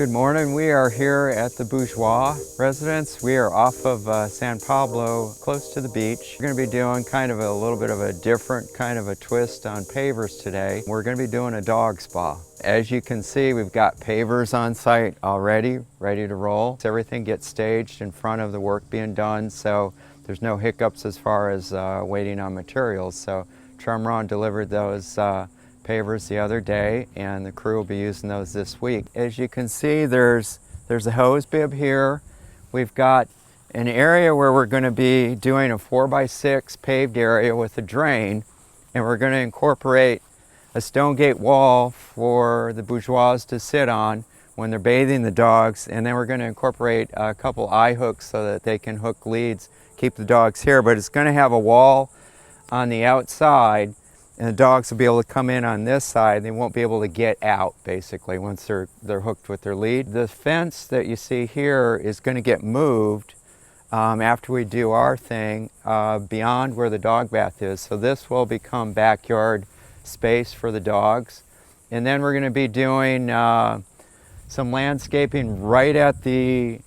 Good morning. We are here at the Bourgeois residence. We are off of San Pablo, close to the beach. We're going to be doing kind of a little bit of a different kind of a twist on pavers today. We're going to be doing a dog spa. As you can see, we've got pavers on site already, ready to roll. Everything gets staged in front of the work being done, so there's no hiccups as far as waiting on materials. So Tremron delivered those pavers the other day, and the crew will be using those this week. As you can see, there's a hose bib here. We've got an area where we're going to be doing a 4x6 paved area with a drain, and we're going to incorporate a stone gate wall for the bourgeois to sit on when they're bathing the dogs, and then we're going to incorporate a couple eye hooks so that they can hook leads, keep the dogs here. But it's going to have a wall on the outside, and the dogs will be able to come in on this side. They won't be able to get out, basically, once they're hooked with their lead. The fence that you see here is going to get moved after we do our thing beyond where the dog bath is. So this will become backyard space for the dogs. And then we're going to be doing some landscaping right at the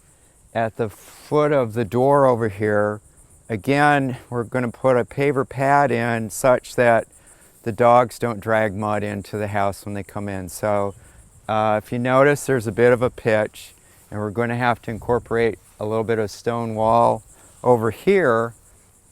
foot of the door over here. Again, we're going to put a paver pad in such that the dogs don't drag mud into the house when they come in. So if you notice, there's a bit of a pitch, and we're going to have to incorporate a little bit of stone wall over here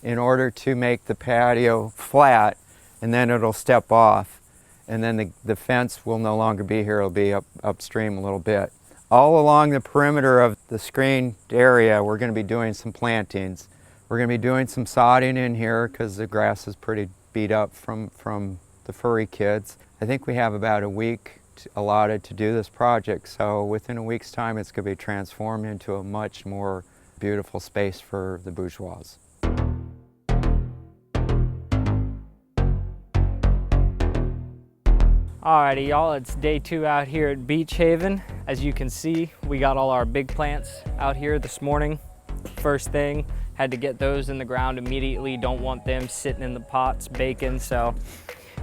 in order to make the patio flat, and then it'll step off, and then the fence will no longer be here. It'll be upstream a little bit. All along the perimeter of the screened area, we're going to be doing some plantings. We're going to be doing some sodding in here because the grass is pretty beat up from the furry kids. I think we have about a week allotted to do this project, so within a week's time it's going to be transformed into a much more beautiful space for the bourgeois. Alrighty y'all, it's day 2 out here at Beach Haven. As you can see, we got all our big plants out here this morning. First thing, had to get those in the ground immediately. Don't want them sitting in the pots baking, so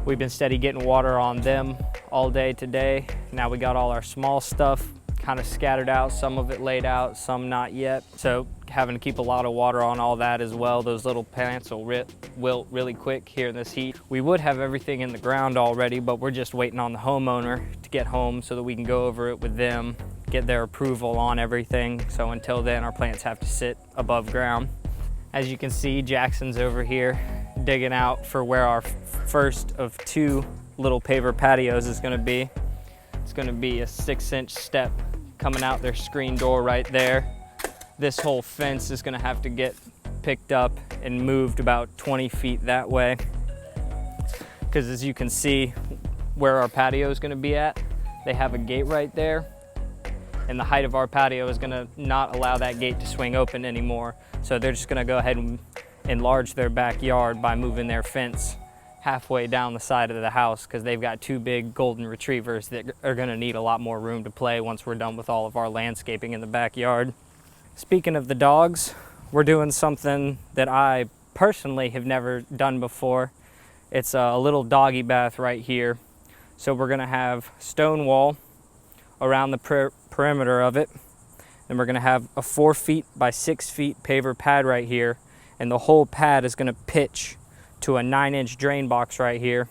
we've been steady getting water on them all day today. Now we got all our small stuff kind of scattered out, some of it laid out, some not yet. So having to keep a lot of water on all that as well. Those little plants will wilt really quick here in this heat. We would have everything in the ground already, but we're just waiting on the homeowner to get home so that we can go over it with them, get their approval on everything. So until then, our plants have to sit above ground. As you can see, Jackson's over here digging out for where our first of 2 little paver patios is going to be. It's going to be a 6-inch step coming out their screen door right there. This whole fence is going to have to get picked up and moved about 20 feet that way, because as you can see where our patio is going to be at, they have a gate right there, and the height of our patio is going to not allow that gate to swing open anymore. So they're just going to go ahead and enlarge their backyard by moving their fence halfway down the side of the house, because they've got 2 big golden retrievers that are going to need a lot more room to play once we're done with all of our landscaping in the backyard. Speaking of the dogs, we're doing something that I personally have never done before. It's a little doggy bath right here. So we're going to have stone wall around the perimeter of it. Then we're going to have a 4 feet by 6 feet paver pad right here, and the whole pad is going to pitch to a 9-inch drain box right here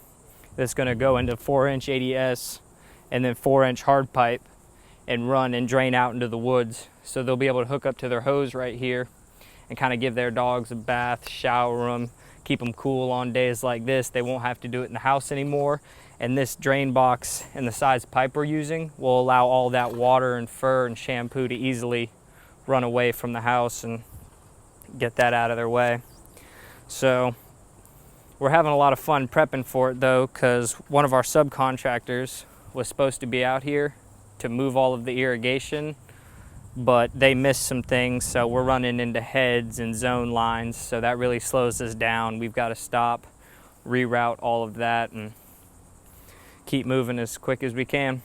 that's going to go into 4-inch ADS and then 4-inch hard pipe and run and drain out into the woods. So they'll be able to hook up to their hose right here and kind of give their dogs a bath, shower them, keep them cool on days like this. They won't have to do it in the house anymore. And this drain box and the size pipe we're using will allow all that water and fur and shampoo to easily run away from the house and get that out of their way. So we're having a lot of fun prepping for it though, because one of our subcontractors was supposed to be out here to move all of the irrigation, but they missed some things, so we're running into heads and zone lines, so that really slows us down. We've got to stop, reroute all of that, and keep moving as quick as we can.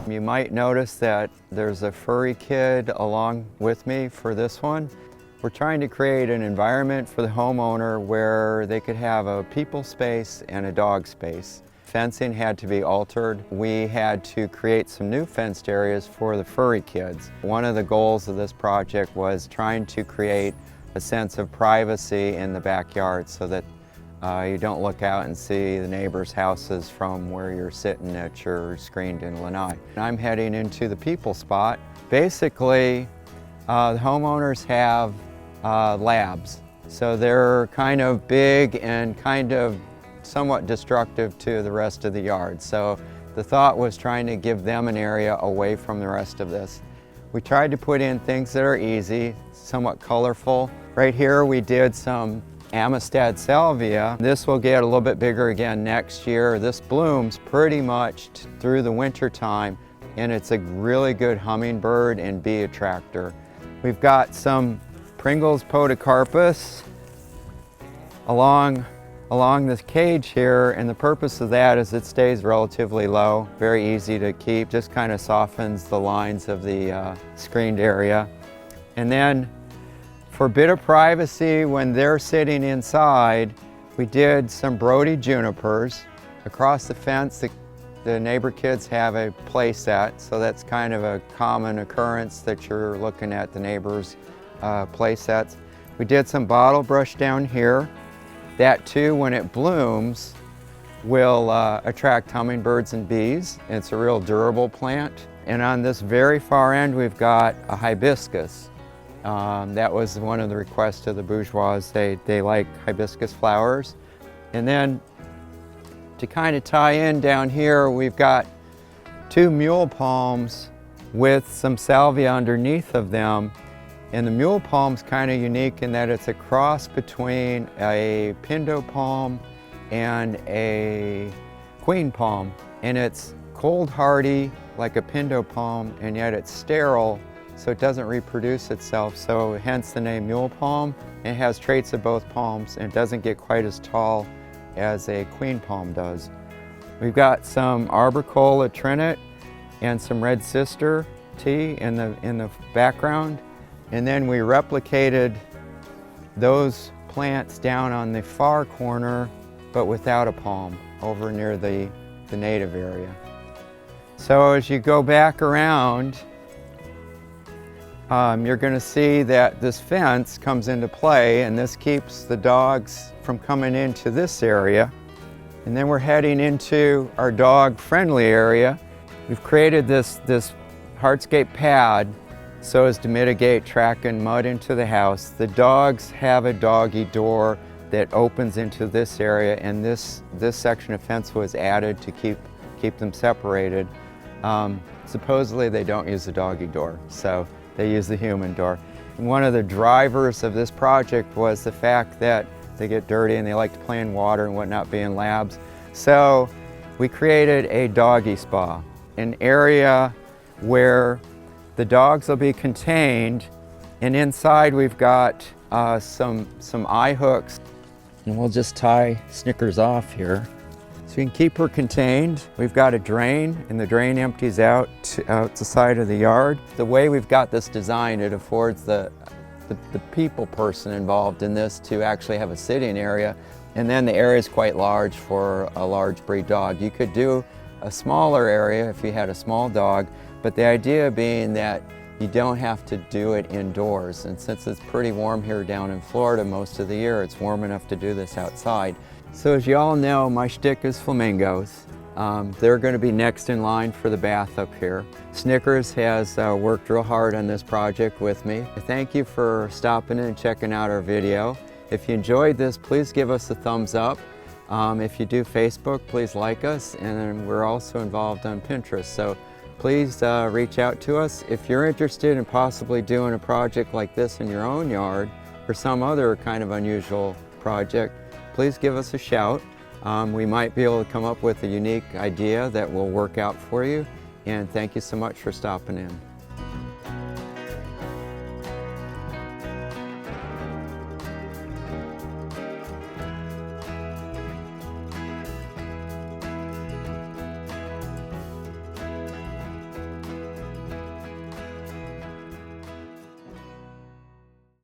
You might notice that there's a furry kid along with me for this one. We're trying to create an environment for the homeowner where they could have a people space and a dog space. fencing had to be altered. We had to create some new fenced areas for the furry kids. One of the goals of this project was trying to create a sense of privacy in the backyard so that you don't look out and see the neighbors' houses from where you're sitting at your screened-in lanai. I'm heading into the people spot. Basically, the homeowners have labs. So they're kind of big and kind of somewhat destructive to the rest of the yard. So the thought was trying to give them an area away from the rest of this. We tried to put in things that are easy, somewhat colorful. Right here we did some Amistad salvia. This will get a little bit bigger again next year. This blooms pretty much through the winter time, and it's a really good hummingbird and bee attractor. We've got some Pringles podocarpus along this cage here, and the purpose of that is it stays relatively low, very easy to keep, just kind of softens the lines of the screened area. And then for a bit of privacy when they're sitting inside, we did some Brody junipers. Across the fence, the neighbor kids have a play set, so that's kind of a common occurrence that you're looking at the neighbors' play sets. We did some bottle brush down here. That too, when it blooms, will attract hummingbirds and bees. It's a real durable plant. And on this very far end, we've got a hibiscus. That was one of the requests of the bourgeois. They like hibiscus flowers. And then to kind of tie in down here, we've got 2 mule palms with some salvia underneath of them. And the mule palm's kind of unique in that it's a cross between a pindo palm and a queen palm. And it's cold hardy like a pindo palm, and yet it's sterile, so it doesn't reproduce itself. So hence the name mule palm. It has traits of both palms and doesn't get quite as tall as a queen palm does. We've got some arboricola trinet and some red sister tea in the background. And then we replicated those plants down on the far corner, but without a palm, over near the native area. So as you go back around, you're going to see that this fence comes into play, and this keeps the dogs from coming into this area. And then we're heading into our dog-friendly area. We've created this hardscape pad so as to mitigate tracking mud into the house. The dogs have a doggy door that opens into this area, and this section of fence was added to keep them separated. Supposedly they don't use the doggy door, so they use the human door. And one of the drivers of this project was the fact that they get dirty and they like to play in water and whatnot, being labs. So we created a doggy spa, an area where the dogs will be contained, and inside we've got some eye hooks, and we'll just tie Snickers off here. So you can keep her contained. We've got a drain, and the drain empties out the side of the yard. The way we've got this designed, it affords the people person involved in this to actually have a sitting area, and then the area is quite large for a large breed dog. You could do a smaller area if you had a small dog, but the idea being that you don't have to do it indoors. And since it's pretty warm here down in Florida most of the year, it's warm enough to do this outside. So as you all know, my shtick is flamingos. They're going to be next in line for the bath up here. Snickers has worked real hard on this project with me. Thank you for stopping in and checking out our video. If you enjoyed this, please give us a thumbs up. If you do Facebook, please like us, and we're also involved on Pinterest. So please reach out to us. If you're interested in possibly doing a project like this in your own yard or some other kind of unusual project, please give us a shout. We might be able to come up with a unique idea that will work out for you. And thank you so much for stopping in.